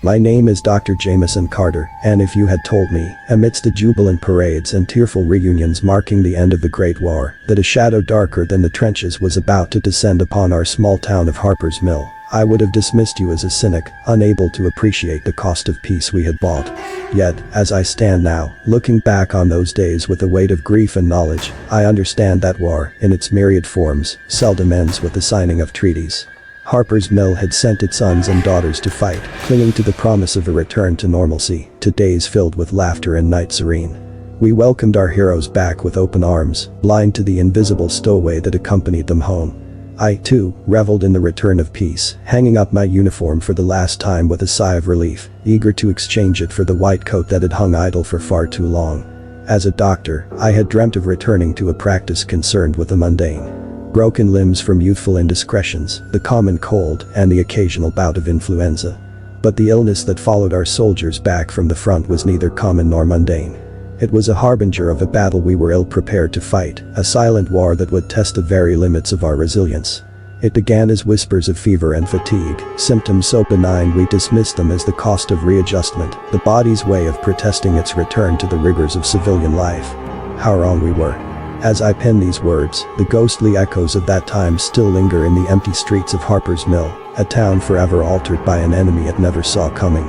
My name is Dr. Jameson Carter, and if you had told me, amidst the jubilant parades and tearful reunions marking the end of the Great War, that a shadow darker than the trenches was about to descend upon our small town of Harper's Mill, I would have dismissed you as a cynic, unable to appreciate the cost of peace we had bought. Yet, as I stand now, looking back on those days with the weight of grief and knowledge, I understand that war, in its myriad forms, seldom ends with the signing of treaties. Harper's Mill had sent its sons and daughters to fight, clinging to the promise of a return to normalcy, to days filled with laughter and nights serene. We welcomed our heroes back with open arms, blind to the invisible stowaway that accompanied them home. I, too, reveled in the return of peace, hanging up my uniform for the last time with a sigh of relief, eager to exchange it for the white coat that had hung idle for far too long. As a doctor, I had dreamt of returning to a practice concerned with the mundane. Broken limbs from youthful indiscretions, the common cold, and the occasional bout of influenza. But the illness that followed our soldiers back from the front was neither common nor mundane. It was a harbinger of a battle we were ill-prepared to fight, a silent war that would test the very limits of our resilience. It began as whispers of fever and fatigue, symptoms so benign we dismissed them as the cost of readjustment, the body's way of protesting its return to the rigors of civilian life. How wrong we were. As I pen these words, the ghostly echoes of that time still linger in the empty streets of Harper's Mill, a town forever altered by an enemy it never saw coming.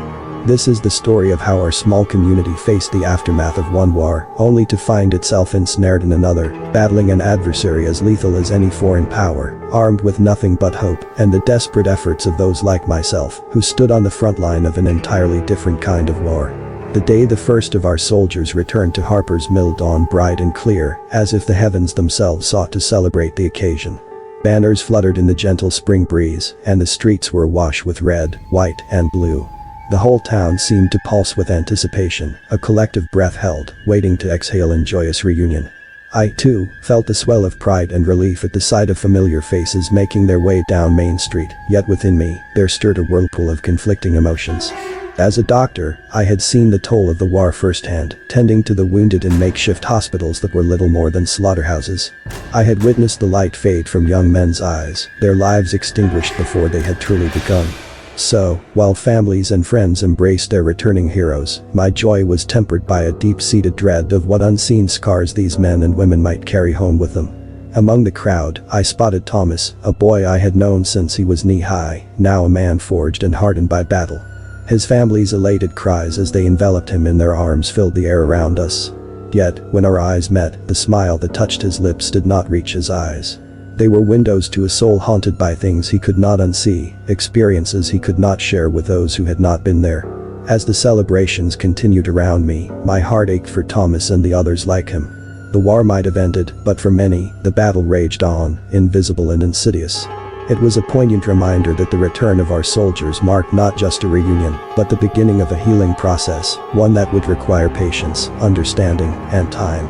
This is the story of how our small community faced the aftermath of one war, only to find itself ensnared in another, battling an adversary as lethal as any foreign power, armed with nothing but hope, and the desperate efforts of those like myself, who stood on the front line of an entirely different kind of war. The day the first of our soldiers returned to Harper's Mill dawned bright and clear, as if the heavens themselves sought to celebrate the occasion. Banners fluttered in the gentle spring breeze, and the streets were awash with red, white, and blue. The whole town seemed to pulse with anticipation, a collective breath held, waiting to exhale in joyous reunion. I, too, felt the swell of pride and relief at the sight of familiar faces making their way down Main Street, yet within me, there stirred a whirlpool of conflicting emotions. As a doctor, I had seen the toll of the war firsthand, tending to the wounded in makeshift hospitals that were little more than slaughterhouses. I had witnessed the light fade from young men's eyes, their lives extinguished before they had truly begun. So, while families and friends embraced their returning heroes, my joy was tempered by a deep-seated dread of what unseen scars these men and women might carry home with them. Among the crowd, I spotted Thomas, a boy I had known since he was knee-high, now a man forged and hardened by battle. His family's elated cries as they enveloped him in their arms filled the air around us. Yet, when our eyes met, the smile that touched his lips did not reach his eyes. They were windows to a soul haunted by things he could not unsee, experiences he could not share with those who had not been there. As the celebrations continued around me, my heart ached for Thomas and the others like him. The war might have ended, but for many, the battle raged on, invisible and insidious. It was a poignant reminder that the return of our soldiers marked not just a reunion, but the beginning of a healing process, one that would require patience, understanding, and time.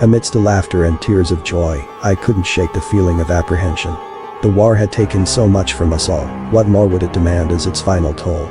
Amidst the laughter and tears of joy, I couldn't shake the feeling of apprehension. The war had taken so much from us all, what more would it demand as its final toll?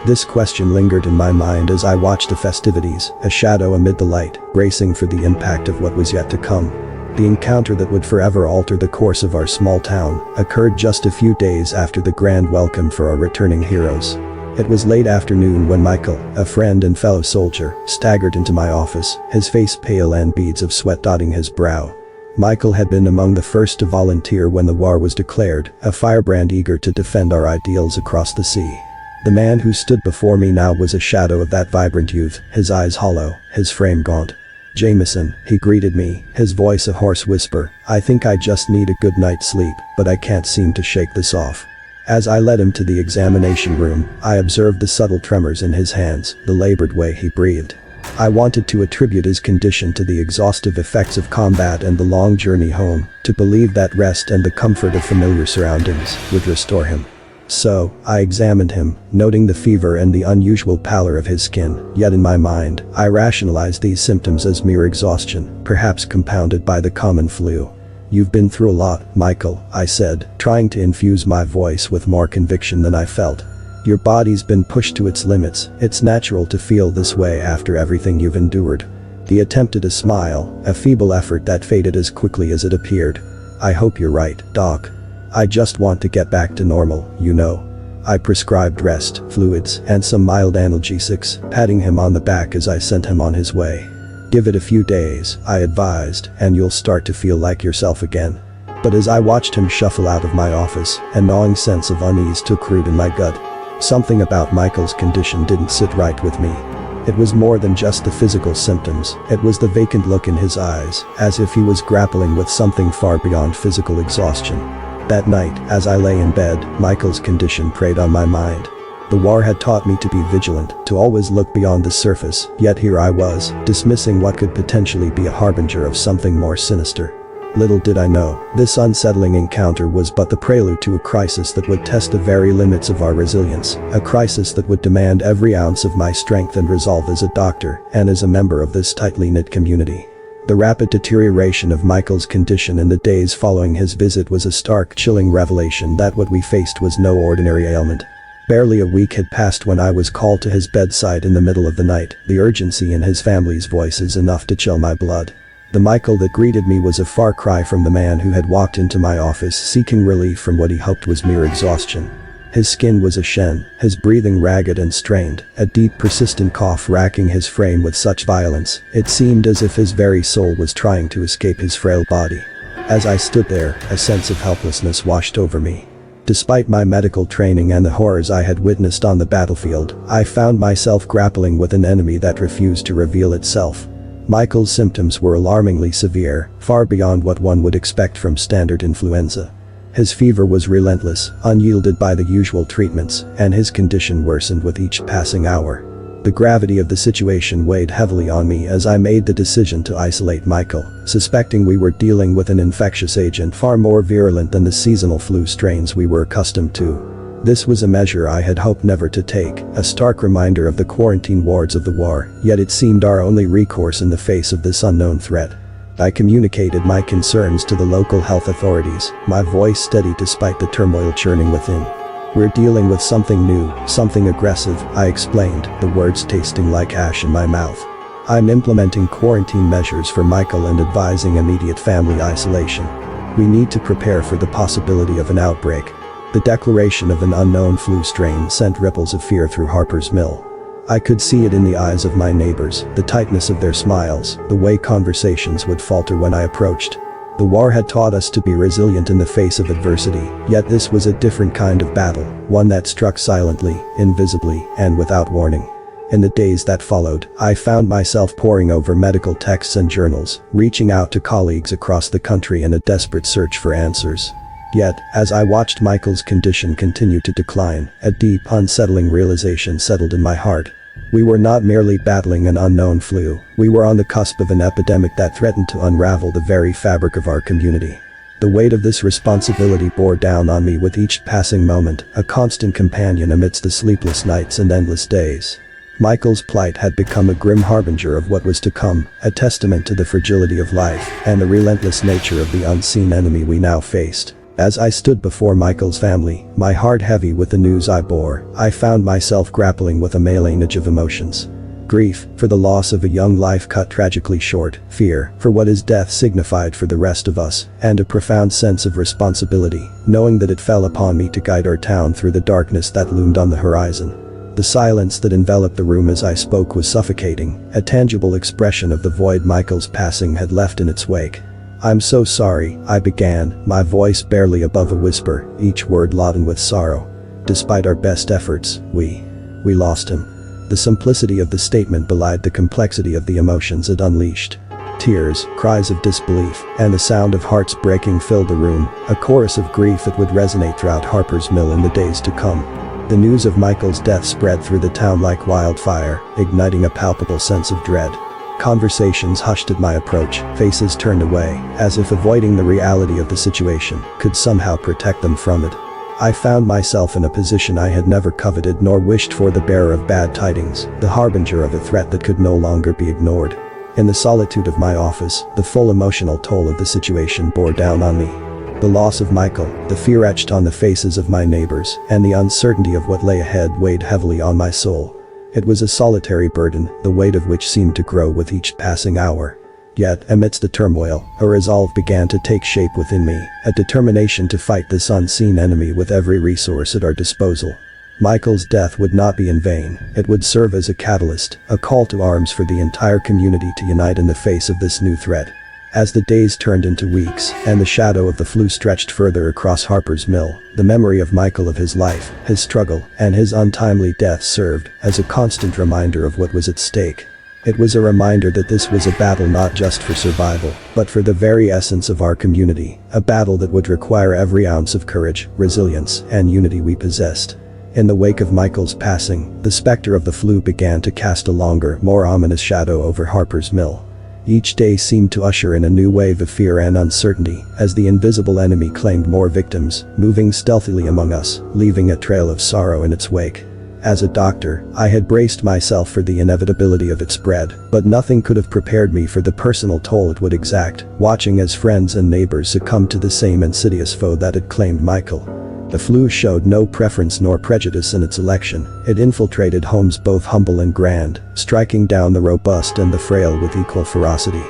This question lingered in my mind as I watched the festivities, a shadow amid the light, bracing for the impact of what was yet to come. The encounter that would forever alter the course of our small town occurred just a few days after the grand welcome for our returning heroes. It was late afternoon when Michael, a friend and fellow soldier, staggered into my office, his face pale and beads of sweat dotting his brow. Michael had been among the first to volunteer when the war was declared, a firebrand eager to defend our ideals across the sea. The man who stood before me now was a shadow of that vibrant youth, his eyes hollow, his frame gaunt. "Jameson," he greeted me, his voice a hoarse whisper, "I think I just need a good night's sleep, but I can't seem to shake this off." As I led him to the examination room, I observed the subtle tremors in his hands, the labored way he breathed. I wanted to attribute his condition to the exhaustive effects of combat and the long journey home, to believe that rest and the comfort of familiar surroundings would restore him. So, I examined him, noting the fever and the unusual pallor of his skin, yet in my mind, I rationalized these symptoms as mere exhaustion, perhaps compounded by the common flu. "You've been through a lot, Michael," I said, trying to infuse my voice with more conviction than I felt. "Your body's been pushed to its limits, it's natural to feel this way after everything you've endured." He attempted a smile, a feeble effort that faded as quickly as it appeared. "I hope you're right, Doc. I just want to get back to normal, you know." I prescribed rest, fluids, and some mild analgesics, patting him on the back as I sent him on his way. Give it a few days, I advised, and you'll start to feel like yourself again. But as I watched him shuffle out of my office, a gnawing sense of unease took root in my gut. Something about Michael's condition didn't sit right with me. It was more than just the physical symptoms, it was the vacant look in his eyes, as if he was grappling with something far beyond physical exhaustion. That night, as I lay in bed, Michael's condition preyed on my mind. The war had taught me to be vigilant, to always look beyond the surface, yet here I was, dismissing what could potentially be a harbinger of something more sinister. Little did I know, this unsettling encounter was but the prelude to a crisis that would test the very limits of our resilience, a crisis that would demand every ounce of my strength and resolve as a doctor and as a member of this tightly knit community. The rapid deterioration of Michael's condition in the days following his visit was a stark, chilling revelation that what we faced was no ordinary ailment. Barely a week had passed when I was called to his bedside in the middle of the night, the urgency in his family's voices enough to chill my blood. The Michael that greeted me was a far cry from the man who had walked into my office seeking relief from what he hoped was mere exhaustion. His skin was ashen, his breathing ragged and strained, a deep persistent cough racking his frame with such violence, it seemed as if his very soul was trying to escape his frail body. As I stood there, a sense of helplessness washed over me. Despite my medical training and the horrors I had witnessed on the battlefield, I found myself grappling with an enemy that refused to reveal itself. Michael's symptoms were alarmingly severe, far beyond what one would expect from standard influenza. His fever was relentless, unyielded by the usual treatments, and his condition worsened with each passing hour. The gravity of the situation weighed heavily on me as I made the decision to isolate Michael, suspecting we were dealing with an infectious agent far more virulent than the seasonal flu strains we were accustomed to. This was a measure I had hoped never to take, a stark reminder of the quarantine wards of the war, yet it seemed our only recourse in the face of this unknown threat. I communicated my concerns to the local health authorities, my voice steady despite the turmoil churning within. We're dealing with something new, something aggressive, I explained, the words tasting like ash in my mouth. I'm implementing quarantine measures for Michael and advising immediate family isolation. We need to prepare for the possibility of an outbreak. The declaration of an unknown flu strain sent ripples of fear through Harper's Mill. I could see it in the eyes of my neighbors, the tightness of their smiles, the way conversations would falter when I approached. The war had taught us to be resilient in the face of adversity, yet this was a different kind of battle, one that struck silently, invisibly, and without warning. In the days that followed, I found myself poring over medical texts and journals, reaching out to colleagues across the country in a desperate search for answers. Yet, as I watched Michael's condition continue to decline, a deep, unsettling realization settled in my heart. We were not merely battling an unknown flu, we were on the cusp of an epidemic that threatened to unravel the very fabric of our community. The weight of this responsibility bore down on me with each passing moment, a constant companion amidst the sleepless nights and endless days. Michael's plight had become a grim harbinger of what was to come, a testament to the fragility of life and the relentless nature of the unseen enemy we now faced. As I stood before Michael's family, my heart heavy with the news I bore, I found myself grappling with a melange of emotions. Grief, for the loss of a young life cut tragically short, fear, for what his death signified for the rest of us, and a profound sense of responsibility, knowing that it fell upon me to guide our town through the darkness that loomed on the horizon. The silence that enveloped the room as I spoke was suffocating, a tangible expression of the void Michael's passing had left in its wake. "I'm so sorry," I began, my voice barely above a whisper, each word laden with sorrow. "Despite our best efforts, we lost him." The simplicity of the statement belied the complexity of the emotions it unleashed. Tears, cries of disbelief, and the sound of hearts breaking filled the room, a chorus of grief that would resonate throughout Harper's Mill in the days to come. The news of Michael's death spread through the town like wildfire, igniting a palpable sense of dread. Conversations hushed at my approach, faces turned away, as if avoiding the reality of the situation could somehow protect them from it. I found myself in a position I had never coveted nor wished for, the bearer of bad tidings, the harbinger of a threat that could no longer be ignored. In the solitude of my office, the full emotional toll of the situation bore down on me. The loss of Michael, the fear etched on the faces of my neighbors, and the uncertainty of what lay ahead weighed heavily on my soul. It was a solitary burden, the weight of which seemed to grow with each passing hour. Yet, amidst the turmoil, a resolve began to take shape within me, a determination to fight this unseen enemy with every resource at our disposal. Michael's death would not be in vain. It would serve as a catalyst, a call to arms for the entire community to unite in the face of this new threat. As the days turned into weeks, and the shadow of the flu stretched further across Harper's Mill, the memory of Michael, of his life, his struggle, and his untimely death served as a constant reminder of what was at stake. It was a reminder that this was a battle not just for survival, but for the very essence of our community, a battle that would require every ounce of courage, resilience, and unity we possessed. In the wake of Michael's passing, the specter of the flu began to cast a longer, more ominous shadow over Harper's Mill. Each day seemed to usher in a new wave of fear and uncertainty as the invisible enemy claimed more victims, moving stealthily among us, leaving a trail of sorrow in its wake. As a doctor, I had braced myself for the inevitability of its spread, but nothing could have prepared me for the personal toll it would exact, watching as friends and neighbors succumbed to the same insidious foe that had claimed Michael. The flu showed no preference nor prejudice in its election. It infiltrated homes both humble and grand, striking down the robust and the frail with equal ferocity.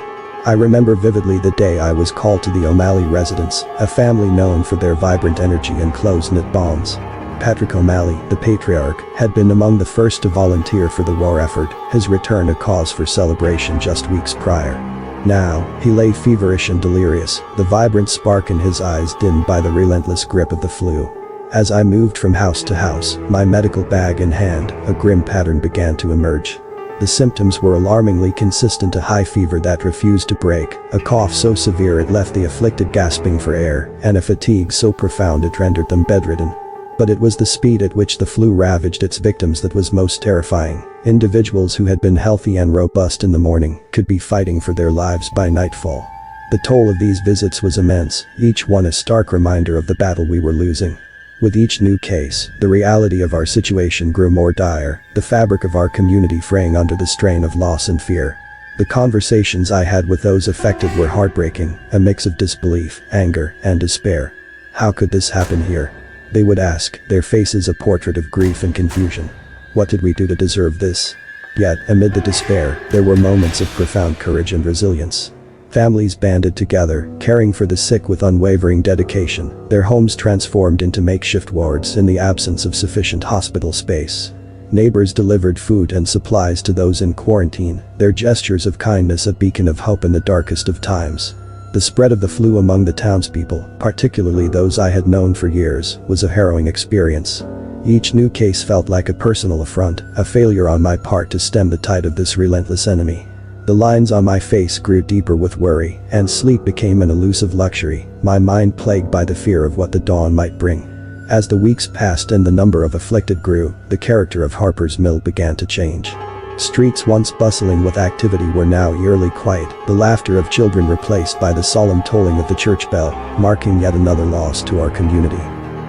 I remember vividly the day I was called to the O'Malley residence, a family known for their vibrant energy and close-knit bonds. Patrick O'Malley, the patriarch, had been among the first to volunteer for the war effort, his return a cause for celebration just weeks prior. Now, he lay feverish and delirious, the vibrant spark in his eyes dimmed by the relentless grip of the flu. As I moved from house to house, my medical bag in hand, a grim pattern began to emerge. The symptoms were alarmingly consistent: a high fever that refused to break, a cough so severe it left the afflicted gasping for air, and a fatigue so profound it rendered them bedridden. But it was the speed at which the flu ravaged its victims that was most terrifying. Individuals who had been healthy and robust in the morning could be fighting for their lives by nightfall. The toll of these visits was immense, each one a stark reminder of the battle we were losing. With each new case, the reality of our situation grew more dire, the fabric of our community fraying under the strain of loss and fear. The conversations I had with those affected were heartbreaking, a mix of disbelief, anger, and despair. How could this happen here? They would ask, their faces a portrait of grief and confusion. What did we do to deserve this? Yet, amid the despair, there were moments of profound courage and resilience. Families banded together, caring for the sick with unwavering dedication, their homes transformed into makeshift wards in the absence of sufficient hospital space. Neighbors delivered food and supplies to those in quarantine, their gestures of kindness a beacon of hope in the darkest of times. The spread of the flu among the townspeople, particularly those I had known for years, was a harrowing experience. Each new case felt like a personal affront, a failure on my part to stem the tide of this relentless enemy. The lines on my face grew deeper with worry, and sleep became an elusive luxury, my mind plagued by the fear of what the dawn might bring. As the weeks passed and the number of afflicted grew, the character of Harper's Mill began to change. Streets once bustling with activity were now eerily quiet, the laughter of children replaced by the solemn tolling of the church bell, marking yet another loss to our community.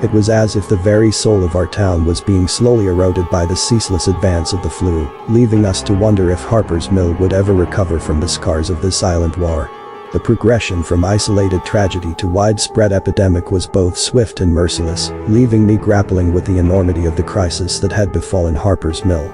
It was as if the very soul of our town was being slowly eroded by the ceaseless advance of the flu, leaving us to wonder if Harper's Mill would ever recover from the scars of this silent war. The progression from isolated tragedy to widespread epidemic was both swift and merciless, leaving me grappling with the enormity of the crisis that had befallen Harper's Mill.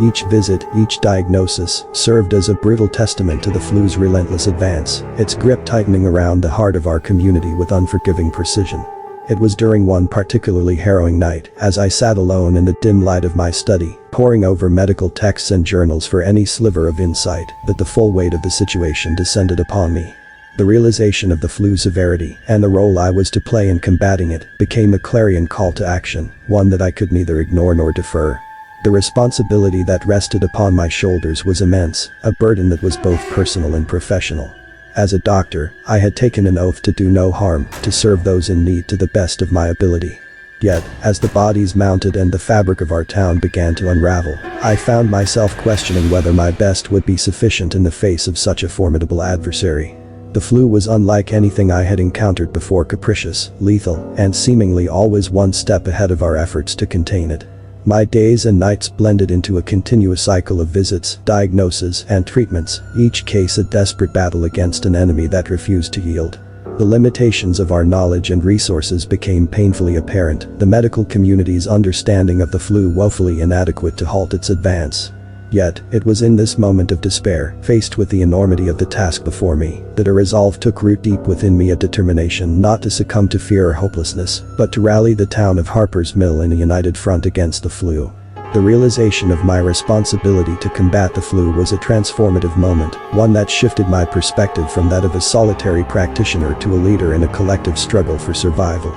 Each visit, each diagnosis, served as a brutal testament to the flu's relentless advance, its grip tightening around the heart of our community with unforgiving precision. It was during one particularly harrowing night, as I sat alone in the dim light of my study, poring over medical texts and journals for any sliver of insight, that the full weight of the situation descended upon me. The realization of the flu's severity, and the role I was to play in combating it, became a clarion call to action, one that I could neither ignore nor defer. The responsibility that rested upon my shoulders was immense, a burden that was both personal and professional. As a doctor, I had taken an oath to do no harm, to serve those in need to the best of my ability. Yet, as the bodies mounted and the fabric of our town began to unravel, I found myself questioning whether my best would be sufficient in the face of such a formidable adversary. The flu was unlike anything I had encountered before, capricious, lethal, and seemingly always one step ahead of our efforts to contain it. My days and nights blended into a continuous cycle of visits, diagnoses, and treatments, each case a desperate battle against an enemy that refused to yield. The limitations of our knowledge and resources became painfully apparent, the medical community's understanding of the flu woefully inadequate to halt its advance. Yet, it was in this moment of despair, faced with the enormity of the task before me, that a resolve took root deep within me, a determination not to succumb to fear or hopelessness, but to rally the town of Harper's Mill in a united front against the flu. The realization of my responsibility to combat the flu was a transformative moment, one that shifted my perspective from that of a solitary practitioner to a leader in a collective struggle for survival.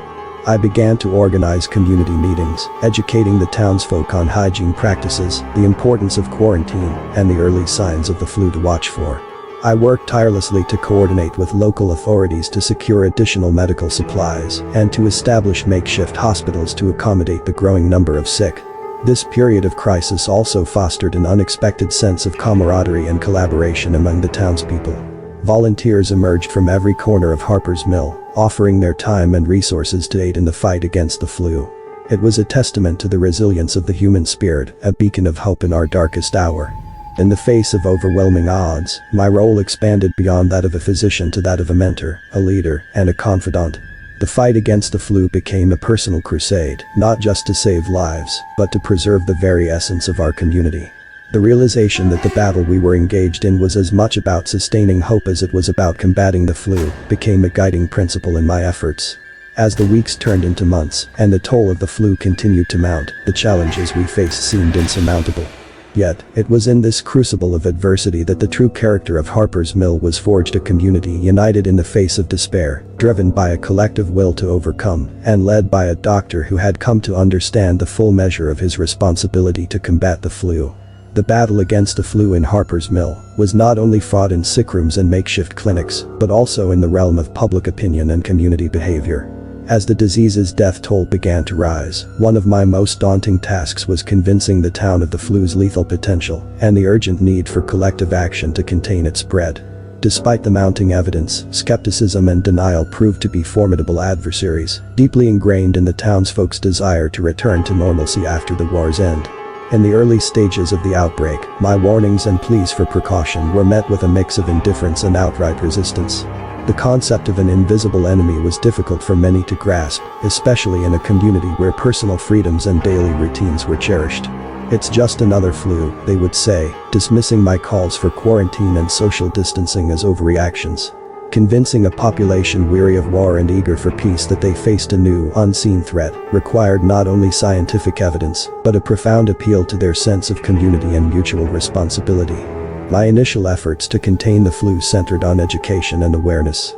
I began to organize community meetings, educating the townsfolk on hygiene practices, the importance of quarantine, and the early signs of the flu to watch for. I worked tirelessly to coordinate with local authorities to secure additional medical supplies and to establish makeshift hospitals to accommodate the growing number of sick. This period of crisis also fostered an unexpected sense of camaraderie and collaboration among the townspeople. Volunteers emerged from every corner of Harper's Mill, offering their time and resources to aid in the fight against the flu. It was a testament to the resilience of the human spirit, a beacon of hope in our darkest hour. In the face of overwhelming odds, my role expanded beyond that of a physician to that of a mentor, a leader, and a confidant. The fight against the flu became a personal crusade, not just to save lives, but to preserve the very essence of our community. The realization that the battle we were engaged in was as much about sustaining hope as it was about combating the flu became a guiding principle in my efforts. As the weeks turned into months, and the toll of the flu continued to mount, the challenges we faced seemed insurmountable. Yet, it was in this crucible of adversity that the true character of Harper's Mill was forged, a community united in the face of despair, driven by a collective will to overcome, and led by a doctor who had come to understand the full measure of his responsibility to combat the flu. The battle against the flu in Harper's Mill was not only fought in sick rooms and makeshift clinics, but also in the realm of public opinion and community behavior. As the disease's death toll began to rise, one of my most daunting tasks was convincing the town of the flu's lethal potential and the urgent need for collective action to contain its spread. Despite the mounting evidence, skepticism and denial proved to be formidable adversaries, deeply ingrained in the townsfolk's desire to return to normalcy after the war's end. In the early stages of the outbreak, my warnings and pleas for precaution were met with a mix of indifference and outright resistance. The concept of an invisible enemy was difficult for many to grasp, especially in a community where personal freedoms and daily routines were cherished. "It's just another flu," they would say, dismissing my calls for quarantine and social distancing as overreactions. Convincing a population weary of war and eager for peace that they faced a new, unseen threat required not only scientific evidence, but a profound appeal to their sense of community and mutual responsibility. My initial efforts to contain the flu centered on education and awareness.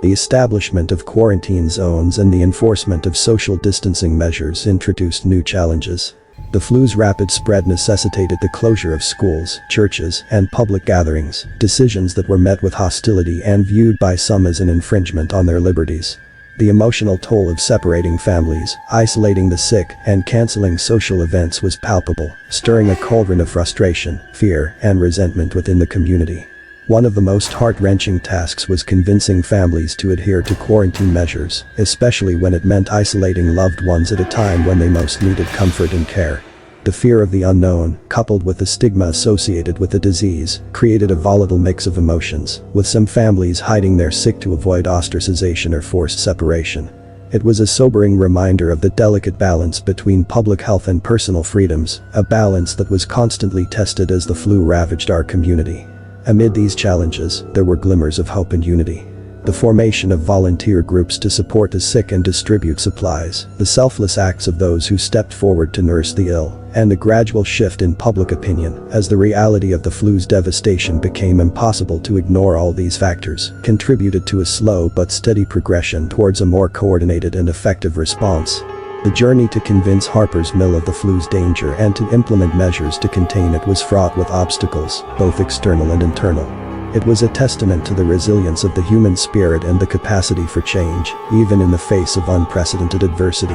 The establishment of quarantine zones and the enforcement of social distancing measures introduced new challenges. The flu's rapid spread necessitated the closure of schools, churches, and public gatherings, decisions that were met with hostility and viewed by some as an infringement on their liberties. The emotional toll of separating families, isolating the sick, and canceling social events was palpable, stirring a cauldron of frustration, fear, and resentment within the community. One of the most heart-wrenching tasks was convincing families to adhere to quarantine measures, especially when it meant isolating loved ones at a time when they most needed comfort and care. The fear of the unknown, coupled with the stigma associated with the disease, created a volatile mix of emotions, with some families hiding their sick to avoid ostracization or forced separation. It was a sobering reminder of the delicate balance between public health and personal freedoms, a balance that was constantly tested as the flu ravaged our community. Amid these challenges, there were glimmers of hope and unity. The formation of volunteer groups to support the sick and distribute supplies, the selfless acts of those who stepped forward to nurse the ill, and the gradual shift in public opinion as the reality of the flu's devastation became impossible to ignore. All these factors contributed to a slow but steady progression towards a more coordinated and effective response. The journey to convince Harper's Mill of the flu's danger and to implement measures to contain it was fraught with obstacles, both external and internal. It was a testament to the resilience of the human spirit and the capacity for change, even in the face of unprecedented adversity.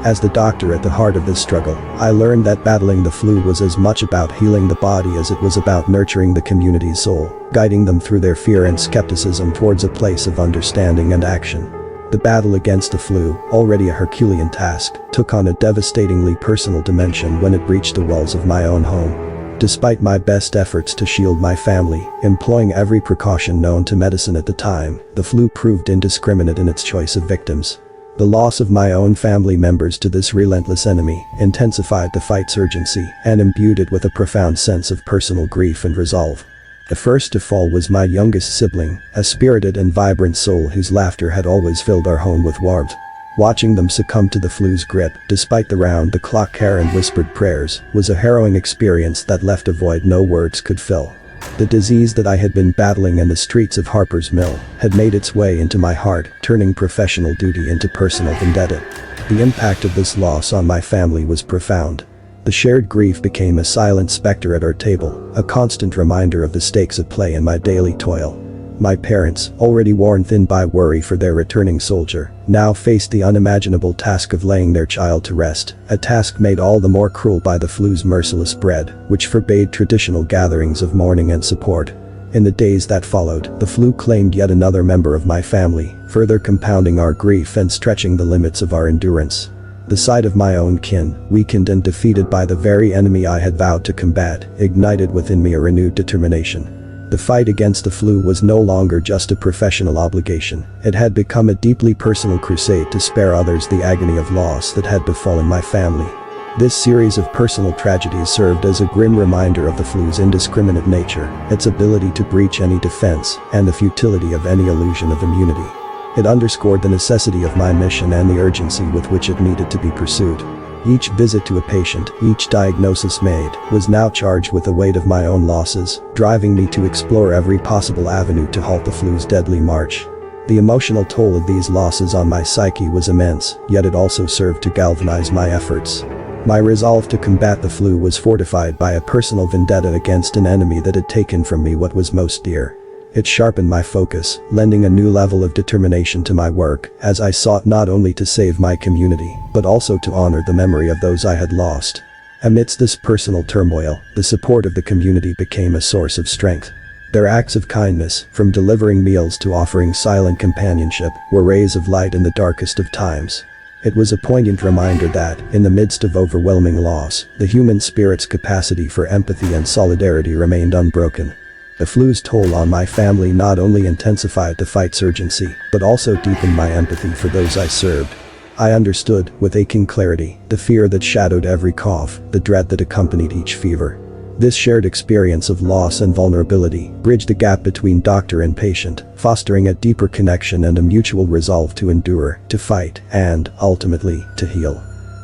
As the doctor at the heart of this struggle, I learned that battling the flu was as much about healing the body as it was about nurturing the community's soul, guiding them through their fear and skepticism towards a place of understanding and action. The battle against the flu, already a Herculean task, took on a devastatingly personal dimension when it breached the walls of my own home. Despite my best efforts to shield my family, employing every precaution known to medicine at the time, the flu proved indiscriminate in its choice of victims. The loss of my own family members to this relentless enemy intensified the fight's urgency and imbued it with a profound sense of personal grief and resolve. The first to fall was my youngest sibling, a spirited and vibrant soul whose laughter had always filled our home with warmth. Watching them succumb to the flu's grip, despite the round-the-clock care and whispered prayers, was a harrowing experience that left a void no words could fill. The disease that I had been battling in the streets of Harper's Mill had made its way into my heart, turning professional duty into personal vendetta. The impact of this loss on my family was profound. The shared grief became a silent specter at our table, a constant reminder of the stakes at play in my daily toil. My parents, already worn thin by worry for their returning soldier, now faced the unimaginable task of laying their child to rest, a task made all the more cruel by the flu's merciless spread, which forbade traditional gatherings of mourning and support. In the days that followed, the flu claimed yet another member of my family, further compounding our grief and stretching the limits of our endurance. The sight of my own kin, weakened and defeated by the very enemy I had vowed to combat, ignited within me a renewed determination. The fight against the flu was no longer just a professional obligation, it had become a deeply personal crusade to spare others the agony of loss that had befallen my family. This series of personal tragedies served as a grim reminder of the flu's indiscriminate nature, its ability to breach any defense, and the futility of any illusion of immunity. It underscored the necessity of my mission and the urgency with which it needed to be pursued. Each visit to a patient, each diagnosis made, was now charged with the weight of my own losses, driving me to explore every possible avenue to halt the flu's deadly march. The emotional toll of these losses on my psyche was immense, yet it also served to galvanize my efforts. My resolve to combat the flu was fortified by a personal vendetta against an enemy that had taken from me what was most dear. It sharpened my focus, lending a new level of determination to my work, as I sought not only to save my community, but also to honor the memory of those I had lost. Amidst this personal turmoil, the support of the community became a source of strength. Their acts of kindness, from delivering meals to offering silent companionship, were rays of light in the darkest of times. It was a poignant reminder that, in the midst of overwhelming loss, the human spirit's capacity for empathy and solidarity remained unbroken. The flu's toll on my family not only intensified the fight's urgency, but also deepened my empathy for those I served. I understood, with aching clarity, the fear that shadowed every cough, the dread that accompanied each fever. This shared experience of loss and vulnerability bridged the gap between doctor and patient, fostering a deeper connection and a mutual resolve to endure, to fight, and, ultimately, to heal.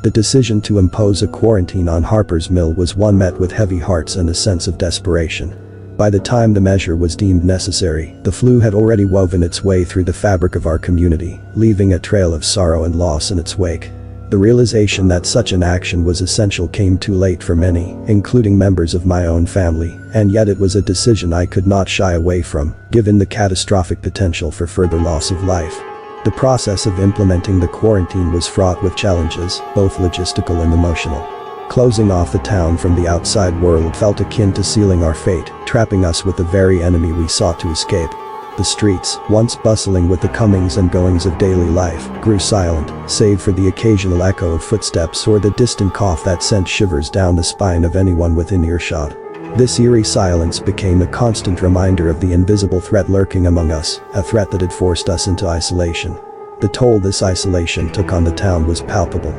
The decision to impose a quarantine on Harper's Mill was one met with heavy hearts and a sense of desperation. By the time the measure was deemed necessary, the flu had already woven its way through the fabric of our community, leaving a trail of sorrow and loss in its wake. The realization that such an action was essential came too late for many, including members of my own family, and yet it was a decision I could not shy away from, given the catastrophic potential for further loss of life. The process of implementing the quarantine was fraught with challenges, both logistical and emotional. Closing off the town from the outside world felt akin to sealing our fate, trapping us with the very enemy we sought to escape. The streets, once bustling with the comings and goings of daily life, grew silent, save for the occasional echo of footsteps or the distant cough that sent shivers down the spine of anyone within earshot. This eerie silence became a constant reminder of the invisible threat lurking among us, a threat that had forced us into isolation. The toll this isolation took on the town was palpable.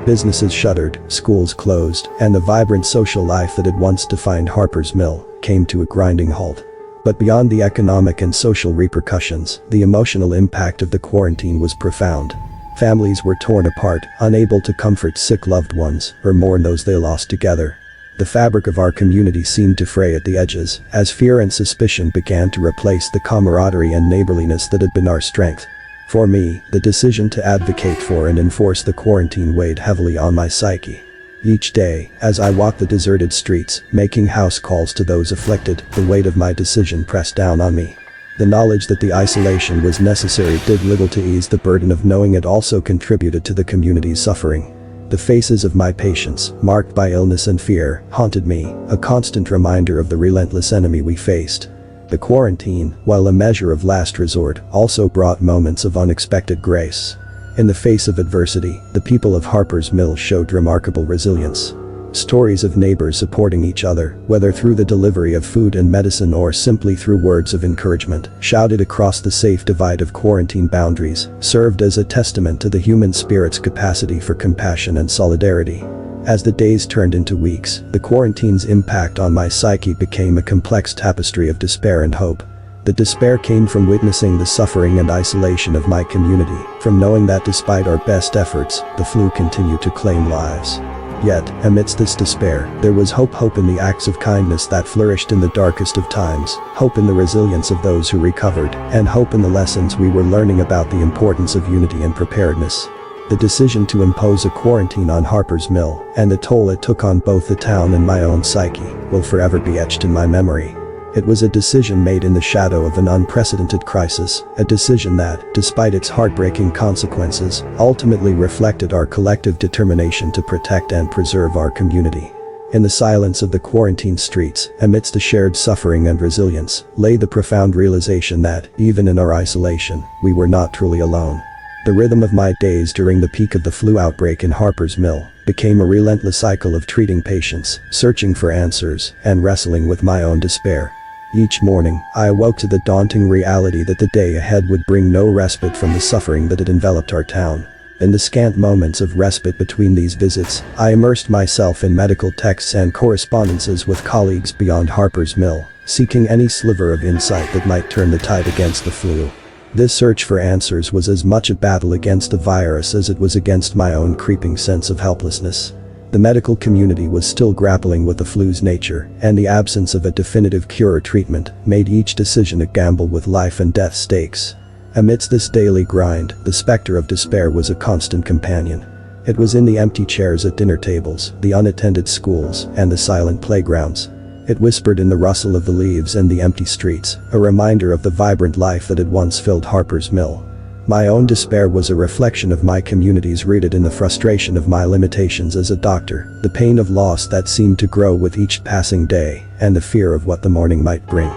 Businesses shuttered, schools closed, and the vibrant social life that had once defined Harper's Mill came to a grinding halt. But beyond the economic and social repercussions, the emotional impact of the quarantine was profound. Families were torn apart, unable to comfort sick loved ones or mourn those they lost together. The fabric of our community seemed to fray at the edges, as fear and suspicion began to replace the camaraderie and neighborliness that had been our strength. For me, the decision to advocate for and enforce the quarantine weighed heavily on my psyche. Each day, as I walked the deserted streets, making house calls to those afflicted, the weight of my decision pressed down on me. The knowledge that the isolation was necessary did little to ease the burden of knowing it also contributed to the community's suffering. The faces of my patients, marked by illness and fear, haunted me, a constant reminder of the relentless enemy we faced. The quarantine, while a measure of last resort, also brought moments of unexpected grace. In the face of adversity, the people of Harper's Mill showed remarkable resilience. Stories of neighbors supporting each other, whether through the delivery of food and medicine or simply through words of encouragement, shouted across the safe divide of quarantine boundaries, served as a testament to the human spirit's capacity for compassion and solidarity. As the days turned into weeks, the quarantine's impact on my psyche became a complex tapestry of despair and hope. The despair came from witnessing the suffering and isolation of my community, from knowing that despite our best efforts, the flu continued to claim lives. Yet, amidst this despair, there was hope in the acts of kindness that flourished in the darkest of times, hope in the resilience of those who recovered, and hope in the lessons we were learning about the importance of unity and preparedness. The decision to impose a quarantine on Harper's Mill, and the toll it took on both the town and my own psyche, will forever be etched in my memory. It was a decision made in the shadow of an unprecedented crisis, a decision that, despite its heartbreaking consequences, ultimately reflected our collective determination to protect and preserve our community. In the silence of the quarantined streets, amidst the shared suffering and resilience, lay the profound realization that, even in our isolation, we were not truly alone. The rhythm of my days during the peak of the flu outbreak in Harper's Mill became a relentless cycle of treating patients, searching for answers, and wrestling with my own despair. Each morning, I awoke to the daunting reality that the day ahead would bring no respite from the suffering that had enveloped our town. In the scant moments of respite between these visits, I immersed myself in medical texts and correspondences with colleagues beyond Harper's Mill, seeking any sliver of insight that might turn the tide against the flu. This search for answers was as much a battle against the virus as it was against my own creeping sense of helplessness. The medical community was still grappling with the flu's nature, and the absence of a definitive cure or treatment made each decision a gamble with life and death stakes. Amidst this daily grind, the specter of despair was a constant companion. It was in the empty chairs at dinner tables, the unattended schools, and the silent playgrounds. It whispered in the rustle of the leaves and the empty streets, a reminder of the vibrant life that had once filled Harper's Mill. My own despair was a reflection of my community's, rooted in the frustration of my limitations as a doctor, the pain of loss that seemed to grow with each passing day, and the fear of what the morning might bring.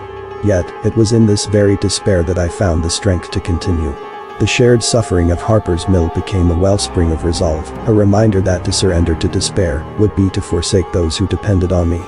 Yet, it was in this very despair that I found the strength to continue. The shared suffering of Harper's Mill became a wellspring of resolve, a reminder that to surrender to despair would be to forsake those who depended on me.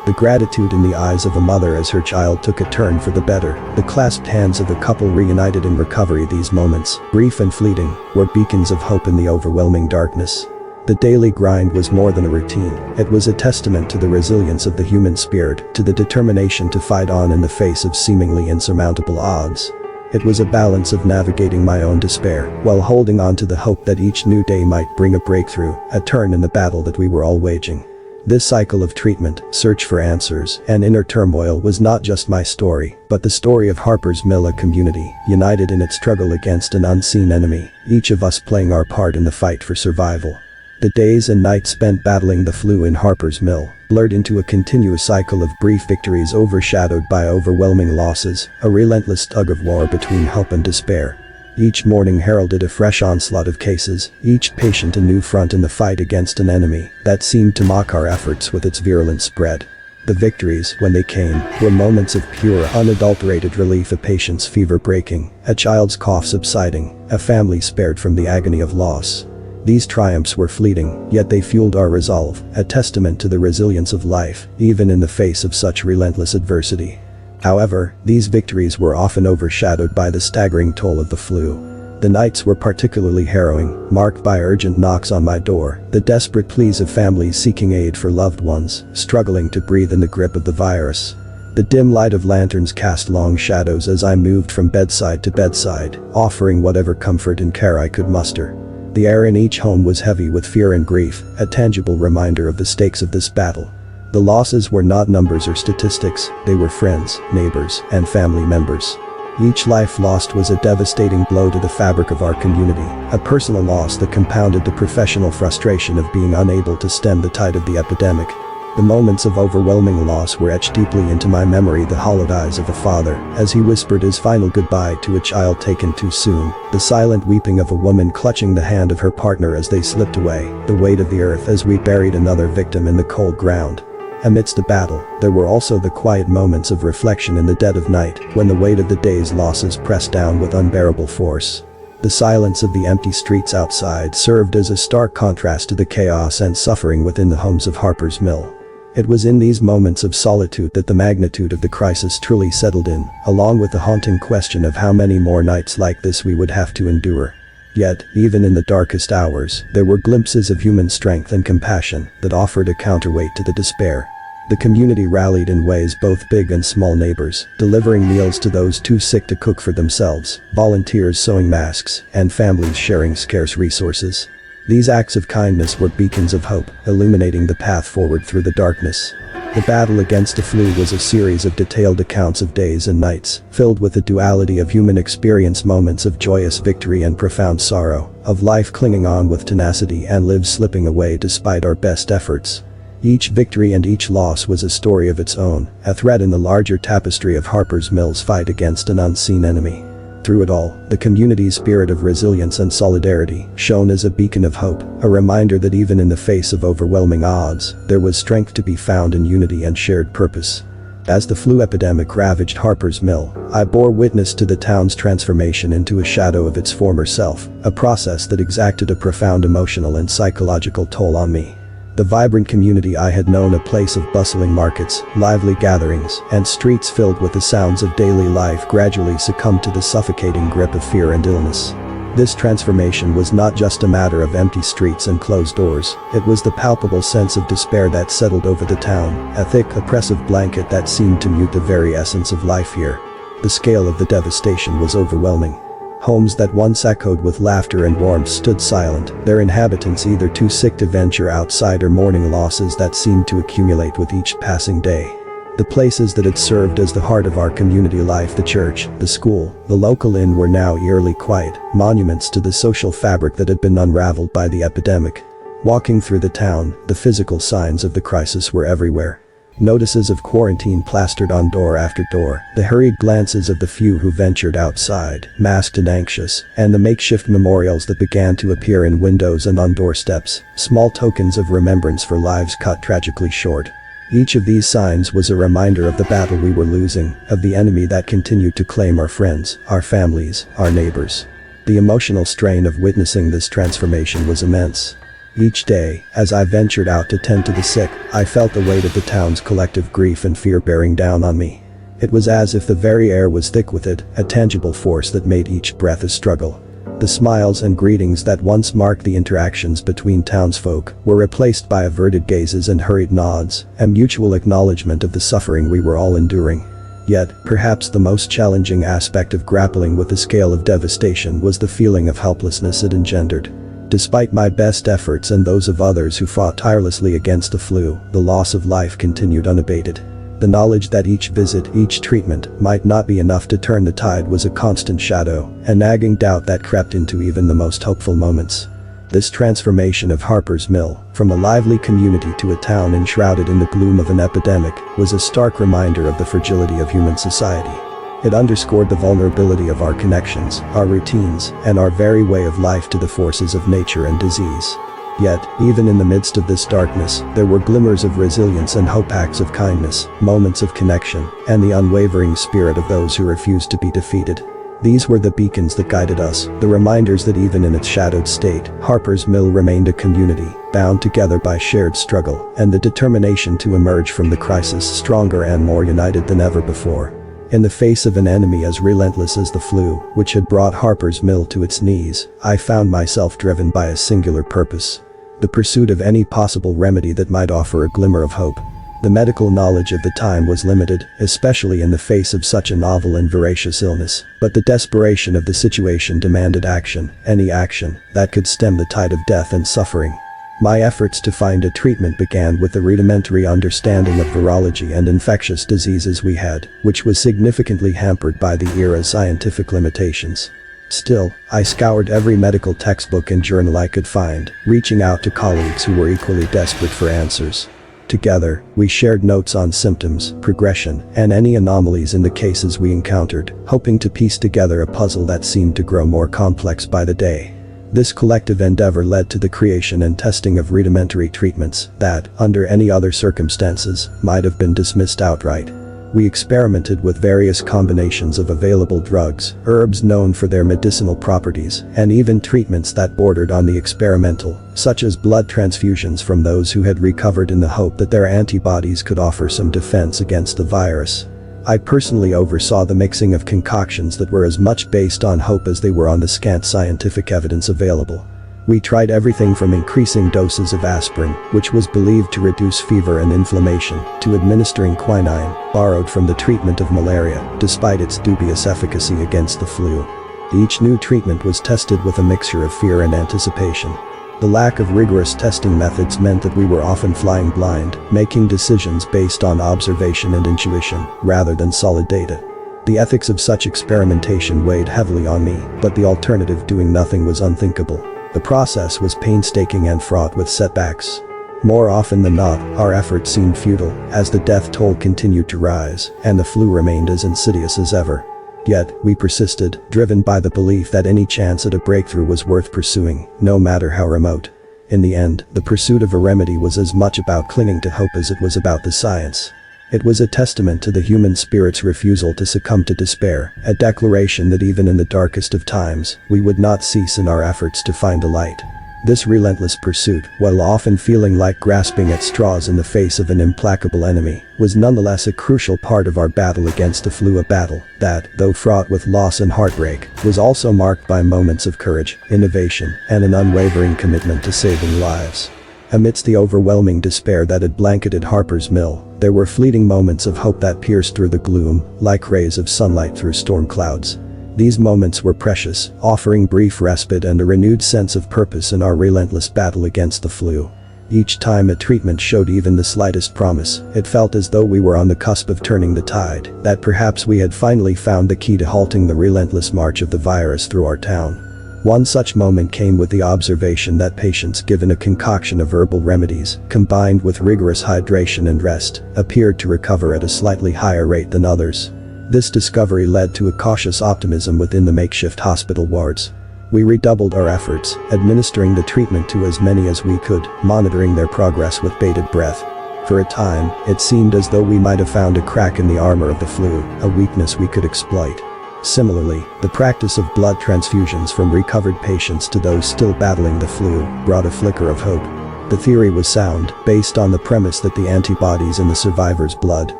The gratitude in the eyes of a mother as her child took a turn for the better, the clasped hands of a couple reunited in recovery, these moments, brief and fleeting, were beacons of hope in the overwhelming darkness. The daily grind was more than a routine, it was a testament to the resilience of the human spirit, to the determination to fight on in the face of seemingly insurmountable odds. It was a balance of navigating my own despair, while holding on to the hope that each new day might bring a breakthrough, a turn in the battle that we were all waging. This cycle of treatment, search for answers, and inner turmoil was not just my story, but the story of Harper's Mill, a community, united in its struggle against an unseen enemy, each of us playing our part in the fight for survival. The days and nights spent battling the flu in Harper's Mill blurred into a continuous cycle of brief victories overshadowed by overwhelming losses, a relentless tug of war between hope and despair. Each morning heralded a fresh onslaught of cases, each patient a new front in the fight against an enemy that seemed to mock our efforts with its virulent spread. The victories, when they came, were moments of pure, unadulterated relief, a patient's fever breaking, a child's cough subsiding, a family spared from the agony of loss. These triumphs were fleeting, yet they fueled our resolve, a testament to the resilience of life, even in the face of such relentless adversity. However, these victories were often overshadowed by the staggering toll of the flu. The nights were particularly harrowing, marked by urgent knocks on my door, the desperate pleas of families seeking aid for loved ones, struggling to breathe in the grip of the virus. The dim light of lanterns cast long shadows as I moved from bedside to bedside, offering whatever comfort and care I could muster. The air in each home was heavy with fear and grief, a tangible reminder of the stakes of this battle. The losses were not numbers or statistics, they were friends, neighbors, and family members. Each life lost was a devastating blow to the fabric of our community, a personal loss that compounded the professional frustration of being unable to stem the tide of the epidemic. The moments of overwhelming loss were etched deeply into my memory, the hollowed eyes of a father as he whispered his final goodbye to a child taken too soon, the silent weeping of a woman clutching the hand of her partner as they slipped away, the weight of the earth as we buried another victim in the cold ground. Amidst the battle, there were also the quiet moments of reflection in the dead of night, when the weight of the day's losses pressed down with unbearable force. The silence of the empty streets outside served as a stark contrast to the chaos and suffering within the homes of Harper's Mill. It was in these moments of solitude that the magnitude of the crisis truly settled in, along with the haunting question of how many more nights like this we would have to endure. Yet, even in the darkest hours, there were glimpses of human strength and compassion that offered a counterweight to the despair. The community rallied in ways both big and small: neighbors delivering meals to those too sick to cook for themselves, volunteers sewing masks, and families sharing scarce resources. These acts of kindness were beacons of hope, illuminating the path forward through the darkness. The battle against the flu was a series of detailed accounts of days and nights, filled with the duality of human experience: moments of joyous victory and profound sorrow, of life clinging on with tenacity and lives slipping away despite our best efforts. Each victory and each loss was a story of its own, a thread in the larger tapestry of Harper's Mill's fight against an unseen enemy. Through it all, the community's spirit of resilience and solidarity shone as a beacon of hope, a reminder that even in the face of overwhelming odds, there was strength to be found in unity and shared purpose. As the flu epidemic ravaged Harper's Mill, I bore witness to the town's transformation into a shadow of its former self, a process that exacted a profound emotional and psychological toll on me. The vibrant community I had known, a place of bustling markets, lively gatherings, and streets filled with the sounds of daily life, gradually succumbed to the suffocating grip of fear and illness. This transformation was not just a matter of empty streets and closed doors, it was the palpable sense of despair that settled over the town, a thick, oppressive blanket that seemed to mute the very essence of life here. The scale of the devastation was overwhelming. Homes that once echoed with laughter and warmth stood silent, their inhabitants either too sick to venture outside or mourning losses that seemed to accumulate with each passing day. The places that had served as the heart of our community life, the church, the school, the local inn, were now eerily quiet, monuments to the social fabric that had been unraveled by the epidemic. Walking through the town, the physical signs of the crisis were everywhere. Notices of quarantine plastered on door after door, the hurried glances of the few who ventured outside, masked and anxious, and the makeshift memorials that began to appear in windows and on doorsteps, small tokens of remembrance for lives cut tragically short. Each of these signs was a reminder of the battle we were losing, of the enemy that continued to claim our friends, our families, our neighbors. The emotional strain of witnessing this transformation was immense. Each day, as I ventured out to tend to the sick, I felt the weight of the town's collective grief and fear bearing down on me. It was as if the very air was thick with it, a tangible force that made each breath a struggle. The smiles and greetings that once marked the interactions between townsfolk were replaced by averted gazes and hurried nods, a mutual acknowledgement of the suffering we were all enduring. Yet, perhaps the most challenging aspect of grappling with the scale of devastation was the feeling of helplessness it engendered. Despite my best efforts and those of others who fought tirelessly against the flu, the loss of life continued unabated. The knowledge that each visit, each treatment, might not be enough to turn the tide was a constant shadow, a nagging doubt that crept into even the most hopeful moments. This transformation of Harper's Mill, from a lively community to a town enshrouded in the gloom of an epidemic, was a stark reminder of the fragility of human society. It underscored the vulnerability of our connections, our routines, and our very way of life to the forces of nature and disease. Yet, even in the midst of this darkness, there were glimmers of resilience and hope, acts of kindness, moments of connection, and the unwavering spirit of those who refused to be defeated. These were the beacons that guided us, the reminders that even in its shadowed state, Harper's Mill remained a community, bound together by shared struggle, and the determination to emerge from the crisis stronger and more united than ever before. In the face of an enemy as relentless as the flu, which had brought Harper's Mill to its knees, I found myself driven by a singular purpose: the pursuit of any possible remedy that might offer a glimmer of hope. The medical knowledge of the time was limited, especially in the face of such a novel and voracious illness, but the desperation of the situation demanded action, any action that could stem the tide of death and suffering. My efforts to find a treatment began with the rudimentary understanding of virology and infectious diseases we had, which was significantly hampered by the era's scientific limitations. Still, I scoured every medical textbook and journal I could find, reaching out to colleagues who were equally desperate for answers. Together, we shared notes on symptoms, progression, and any anomalies in the cases we encountered, hoping to piece together a puzzle that seemed to grow more complex by the day. This collective endeavor led to the creation and testing of rudimentary treatments that, under any other circumstances, might have been dismissed outright. We experimented with various combinations of available drugs, herbs known for their medicinal properties, and even treatments that bordered on the experimental, such as blood transfusions from those who had recovered in the hope that their antibodies could offer some defense against the virus. I personally oversaw the mixing of concoctions that were as much based on hope as they were on the scant scientific evidence available. We tried everything from increasing doses of aspirin, which was believed to reduce fever and inflammation, to administering quinine, borrowed from the treatment of malaria, despite its dubious efficacy against the flu. Each new treatment was tested with a mixture of fear and anticipation. The lack of rigorous testing methods meant that we were often flying blind, making decisions based on observation and intuition, rather than solid data. The ethics of such experimentation weighed heavily on me, but the alternative, doing nothing, was unthinkable. The process was painstaking and fraught with setbacks. More often than not, our efforts seemed futile, as the death toll continued to rise, and the flu remained as insidious as ever. Yet, we persisted, driven by the belief that any chance at a breakthrough was worth pursuing, no matter how remote. In the end, the pursuit of a remedy was as much about clinging to hope as it was about the science. It was a testament to the human spirit's refusal to succumb to despair, a declaration that even in the darkest of times, we would not cease in our efforts to find a light. This relentless pursuit, while often feeling like grasping at straws in the face of an implacable enemy, was nonetheless a crucial part of our battle against the flu, a battle that, though fraught with loss and heartbreak, was also marked by moments of courage, innovation, and an unwavering commitment to saving lives. Amidst the overwhelming despair that had blanketed Harper's Mill, there were fleeting moments of hope that pierced through the gloom, like rays of sunlight through storm clouds. These moments were precious, offering brief respite and a renewed sense of purpose in our relentless battle against the flu. Each time a treatment showed even the slightest promise, it felt as though we were on the cusp of turning the tide, that perhaps we had finally found the key to halting the relentless march of the virus through our town. One such moment came with the observation that patients given a concoction of herbal remedies, combined with rigorous hydration and rest, appeared to recover at a slightly higher rate than others. This discovery led to a cautious optimism within the makeshift hospital wards. We redoubled our efforts, administering the treatment to as many as we could, monitoring their progress with bated breath. For a time, it seemed as though we might have found a crack in the armor of the flu, a weakness we could exploit. Similarly, the practice of blood transfusions from recovered patients to those still battling the flu brought a flicker of hope. The theory was sound, based on the premise that the antibodies in the survivor's blood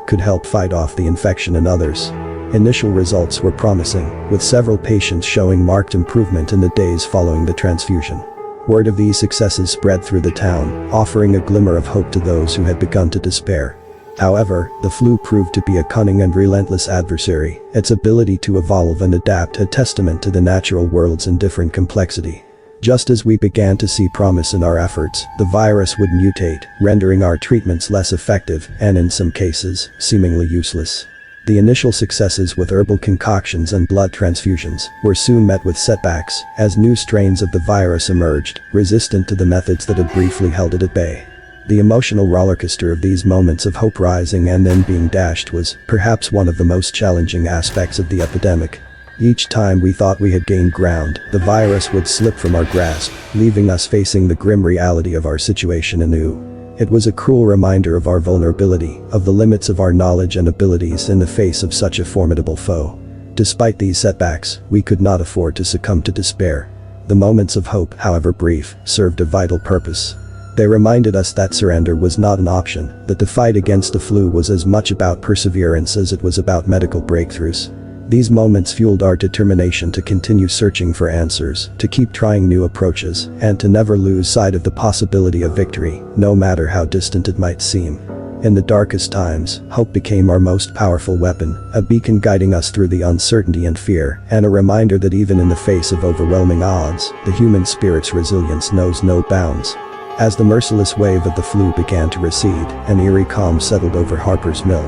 could help fight off the infection in others. Initial results were promising, with several patients showing marked improvement in the days following the transfusion. Word of these successes spread through the town, offering a glimmer of hope to those who had begun to despair. However, the flu proved to be a cunning and relentless adversary, its ability to evolve and adapt a testament to the natural world's indifferent complexity. Just as we began to see promise in our efforts, the virus would mutate, rendering our treatments less effective and, in some cases, seemingly useless. The initial successes with herbal concoctions and blood transfusions were soon met with setbacks, as new strains of the virus emerged, resistant to the methods that had briefly held it at bay. The emotional rollercoaster of these moments of hope rising and then being dashed was, perhaps, one of the most challenging aspects of the epidemic. Each time we thought we had gained ground, the virus would slip from our grasp, leaving us facing the grim reality of our situation anew. It was a cruel reminder of our vulnerability, of the limits of our knowledge and abilities in the face of such a formidable foe. Despite these setbacks, we could not afford to succumb to despair. The moments of hope, however brief, served a vital purpose. They reminded us that surrender was not an option, that the fight against the flu was as much about perseverance as it was about medical breakthroughs. These moments fueled our determination to continue searching for answers, to keep trying new approaches, and to never lose sight of the possibility of victory, no matter how distant it might seem. In the darkest times, hope became our most powerful weapon, a beacon guiding us through the uncertainty and fear, and a reminder that even in the face of overwhelming odds, the human spirit's resilience knows no bounds. As the merciless wave of the flu began to recede, an eerie calm settled over Harper's Mill.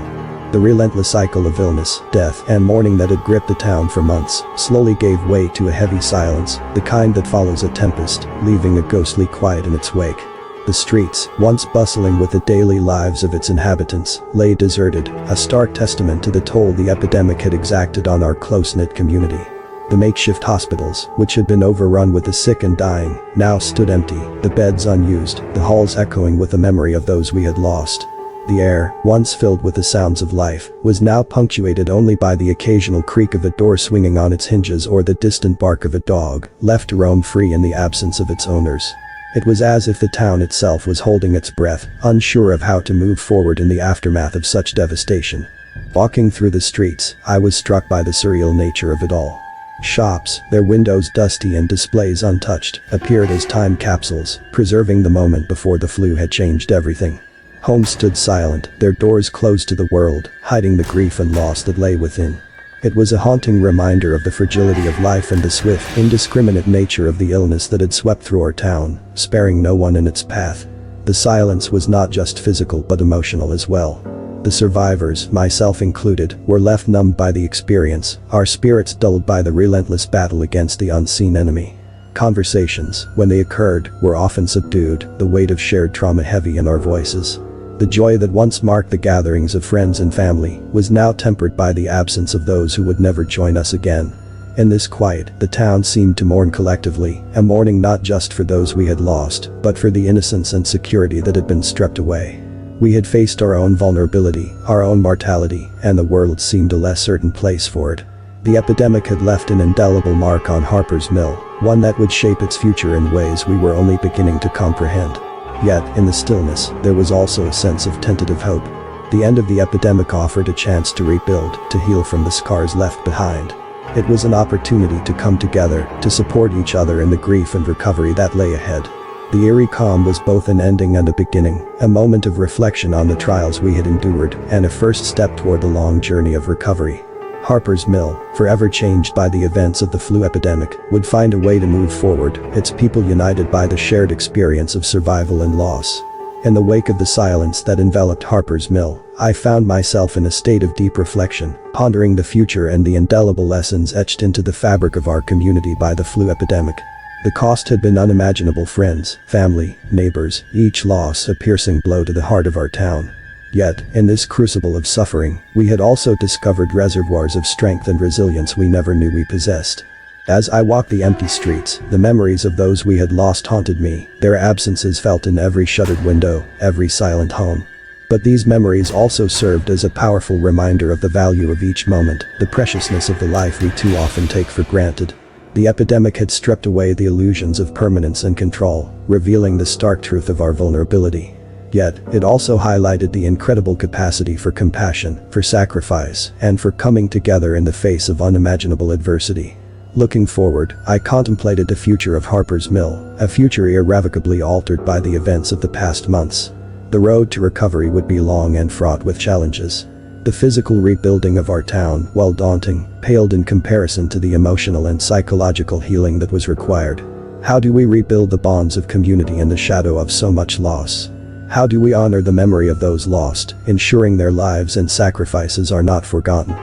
The relentless cycle of illness, death, and mourning that had gripped the town for months slowly gave way to a heavy silence, the kind that follows a tempest, leaving a ghostly quiet in its wake. The streets, once bustling with the daily lives of its inhabitants, lay deserted, a stark testament to the toll the epidemic had exacted on our close-knit community. The makeshift hospitals, which had been overrun with the sick and dying, now stood empty, the beds unused, the halls echoing with the memory of those we had lost. The air, once filled with the sounds of life, was now punctuated only by the occasional creak of a door swinging on its hinges or the distant bark of a dog, left to roam free in the absence of its owners. It was as if the town itself was holding its breath, unsure of how to move forward in the aftermath of such devastation. Walking through the streets, I was struck by the surreal nature of it all. Shops, their windows dusty and displays untouched, appeared as time capsules, preserving the moment before the flu had changed everything. Homes stood silent, their doors closed to the world, hiding the grief and loss that lay within. It was a haunting reminder of the fragility of life and the swift, indiscriminate nature of the illness that had swept through our town, sparing no one in its path. The silence was not just physical but emotional as well. The survivors, myself included, were left numbed by the experience, our spirits dulled by the relentless battle against the unseen enemy. Conversations, when they occurred, were often subdued, the weight of shared trauma heavy in our voices. The joy that once marked the gatherings of friends and family was now tempered by the absence of those who would never join us again. In this quiet, the town seemed to mourn collectively, a mourning not just for those we had lost, but for the innocence and security that had been stripped away. We had faced our own vulnerability, our own mortality, and the world seemed a less certain place for it. The epidemic had left an indelible mark on Harper's Mill, one that would shape its future in ways we were only beginning to comprehend. Yet, in the stillness, there was also a sense of tentative hope. The end of the epidemic offered a chance to rebuild, to heal from the scars left behind. It was an opportunity to come together, to support each other in the grief and recovery that lay ahead. The eerie calm was both an ending and a beginning, a moment of reflection on the trials we had endured, and a first step toward the long journey of recovery. Harper's Mill, forever changed by the events of the flu epidemic, would find a way to move forward, its people united by the shared experience of survival and loss. In the wake of the silence that enveloped Harper's Mill, I found myself in a state of deep reflection, pondering the future and the indelible lessons etched into the fabric of our community by the flu epidemic. The cost had been unimaginable: friends, family, neighbors, each loss a piercing blow to the heart of our town. Yet, in this crucible of suffering, we had also discovered reservoirs of strength and resilience we never knew we possessed. As I walked the empty streets, the memories of those we had lost haunted me, their absences felt in every shuttered window, every silent home. But these memories also served as a powerful reminder of the value of each moment, the preciousness of the life we too often take for granted. The epidemic had stripped away the illusions of permanence and control, revealing the stark truth of our vulnerability. Yet, it also highlighted the incredible capacity for compassion, for sacrifice, and for coming together in the face of unimaginable adversity. Looking forward, I contemplated the future of Harper's Mill, a future irrevocably altered by the events of the past months. The road to recovery would be long and fraught with challenges. The physical rebuilding of our town, while daunting, paled in comparison to the emotional and psychological healing that was required. How do we rebuild the bonds of community in the shadow of so much loss? How do we honor the memory of those lost, ensuring their lives and sacrifices are not forgotten?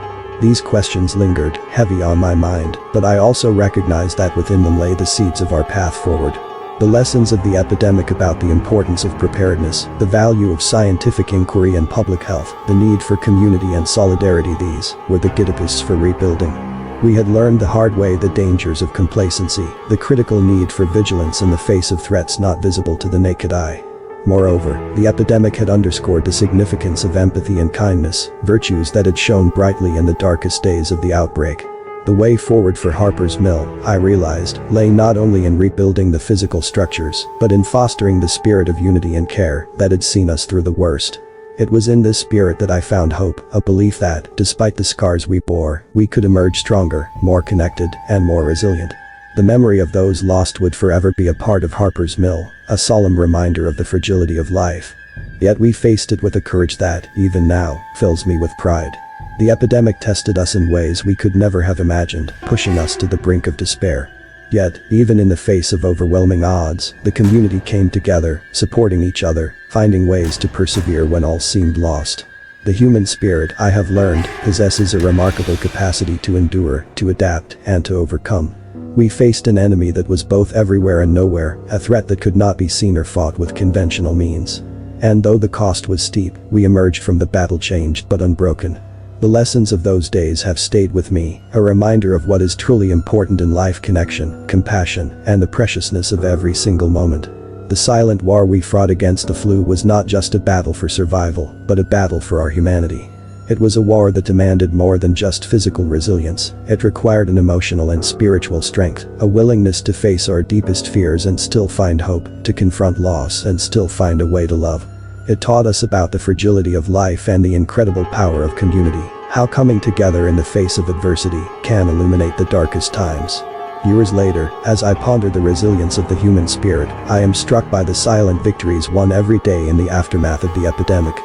These questions lingered, heavy on my mind, but I also recognized that within them lay the seeds of our path forward. The lessons of the epidemic about the importance of preparedness, the value of scientific inquiry and public health, the need for community and solidarity, these were the guideposts for rebuilding. We had learned the hard way the dangers of complacency, the critical need for vigilance in the face of threats not visible to the naked eye. Moreover, the epidemic had underscored the significance of empathy and kindness, virtues that had shone brightly in the darkest days of the outbreak. The way forward for Harper's Mill, I realized, lay not only in rebuilding the physical structures, but in fostering the spirit of unity and care that had seen us through the worst. It was in this spirit that I found hope, a belief that, despite the scars we bore, we could emerge stronger, more connected, and more resilient. The memory of those lost would forever be a part of Harper's Mill, a solemn reminder of the fragility of life. Yet we faced it with a courage that, even now, fills me with pride. The epidemic tested us in ways we could never have imagined, pushing us to the brink of despair. Yet, even in the face of overwhelming odds, the community came together, supporting each other, finding ways to persevere when all seemed lost. The human spirit, I have learned, possesses a remarkable capacity to endure, to adapt, and to overcome. We faced an enemy that was both everywhere and nowhere, a threat that could not be seen or fought with conventional means. And though the cost was steep, we emerged from the battle changed but unbroken. The lessons of those days have stayed with me, a reminder of what is truly important in life: connection, compassion, and the preciousness of every single moment. The silent war we fought against the flu was not just a battle for survival, but a battle for our humanity. It was a war that demanded more than just physical resilience. It required an emotional and spiritual strength, a willingness to face our deepest fears and still find hope, to confront loss and still find a way to love. It taught us about the fragility of life and the incredible power of community, how coming together in the face of adversity can illuminate the darkest times. Years later, as I ponder the resilience of the human spirit, I am struck by the silent victories won every day in the aftermath of the epidemic.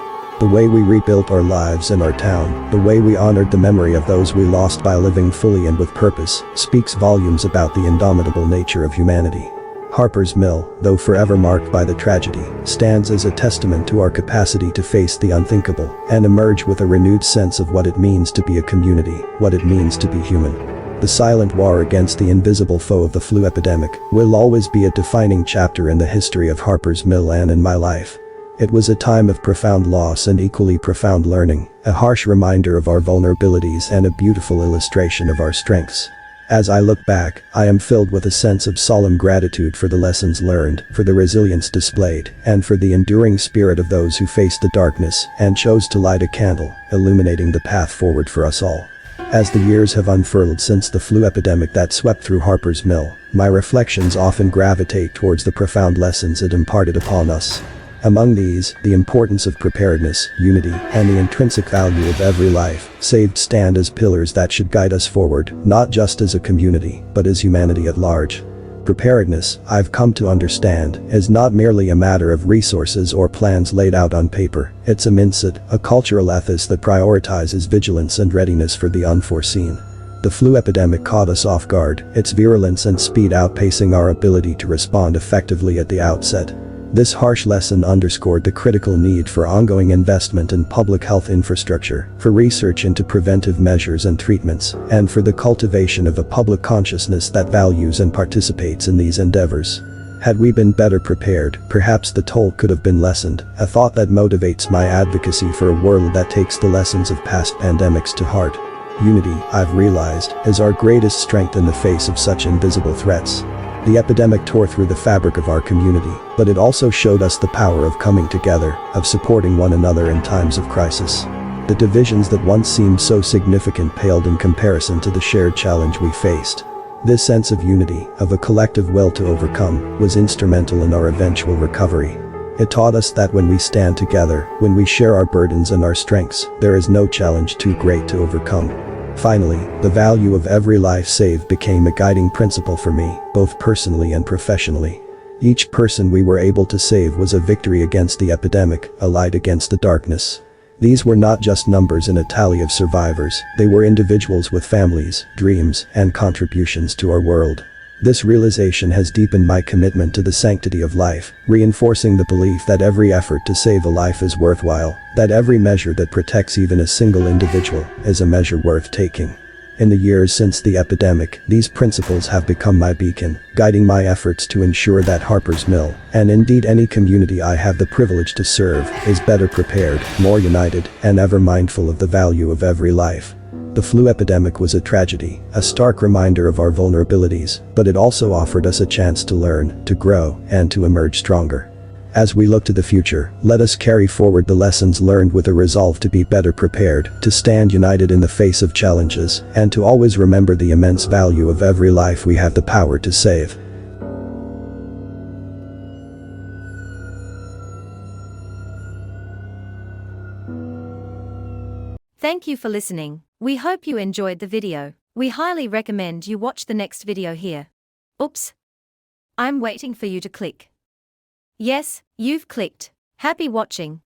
The way we rebuilt our lives and our town, the way we honored the memory of those we lost by living fully and with purpose, speaks volumes about the indomitable nature of humanity. Harper's Mill, though forever marked by the tragedy, stands as a testament to our capacity to face the unthinkable and emerge with a renewed sense of what it means to be a community, what it means to be human. The silent war against the invisible foe of the flu epidemic will always be a defining chapter in the history of Harper's Mill and in my life. It was a time of profound loss and equally profound learning, a harsh reminder of our vulnerabilities and a beautiful illustration of our strengths. As I look back, I am filled with a sense of solemn gratitude for the lessons learned, for the resilience displayed, and for the enduring spirit of those who faced the darkness and chose to light a candle, illuminating the path forward for us all. As the years have unfurled since the flu epidemic that swept through Harper's Mill, my reflections often gravitate towards the profound lessons it imparted upon us. Among these, the importance of preparedness, unity, and the intrinsic value of every life saved stand as pillars that should guide us forward, not just as a community, but as humanity at large. Preparedness, I've come to understand, is not merely a matter of resources or plans laid out on paper. It's a mindset, a cultural ethos that prioritizes vigilance and readiness for the unforeseen. The flu epidemic caught us off guard, its virulence and speed outpacing our ability to respond effectively at the outset. This harsh lesson underscored the critical need for ongoing investment in public health infrastructure, for research into preventive measures and treatments, and for the cultivation of a public consciousness that values and participates in these endeavors. Had we been better prepared, perhaps the toll could have been lessened, a thought that motivates my advocacy for a world that takes the lessons of past pandemics to heart. Unity, I've realized, is our greatest strength in the face of such invisible threats. The epidemic tore through the fabric of our community, but it also showed us the power of coming together, of supporting one another in times of crisis. The divisions that once seemed so significant paled in comparison to the shared challenge we faced. This sense of unity, of a collective will to overcome, was instrumental in our eventual recovery. It taught us that when we stand together, when we share our burdens and our strengths, there is no challenge too great to overcome. Finally, the value of every life saved became a guiding principle for me, both personally and professionally. Each person we were able to save was a victory against the epidemic, a light against the darkness. These were not just numbers in a tally of survivors, they were individuals with families, dreams, and contributions to our world. This realization has deepened my commitment to the sanctity of life, reinforcing the belief that every effort to save a life is worthwhile, that every measure that protects even a single individual is a measure worth taking. In the years since the epidemic, these principles have become my beacon, guiding my efforts to ensure that Harper's Mill, and indeed any community I have the privilege to serve, is better prepared, more united, and ever mindful of the value of every life. The flu epidemic was a tragedy, a stark reminder of our vulnerabilities, but it also offered us a chance to learn, to grow, and to emerge stronger. As we look to the future, let us carry forward the lessons learned with a resolve to be better prepared, to stand united in the face of challenges, and to always remember the immense value of every life we have the power to save. Thank you for listening. We hope you enjoyed the video. We highly recommend you watch the next video here. Oops. I'm waiting for you to click. Yes, you've clicked. Happy watching.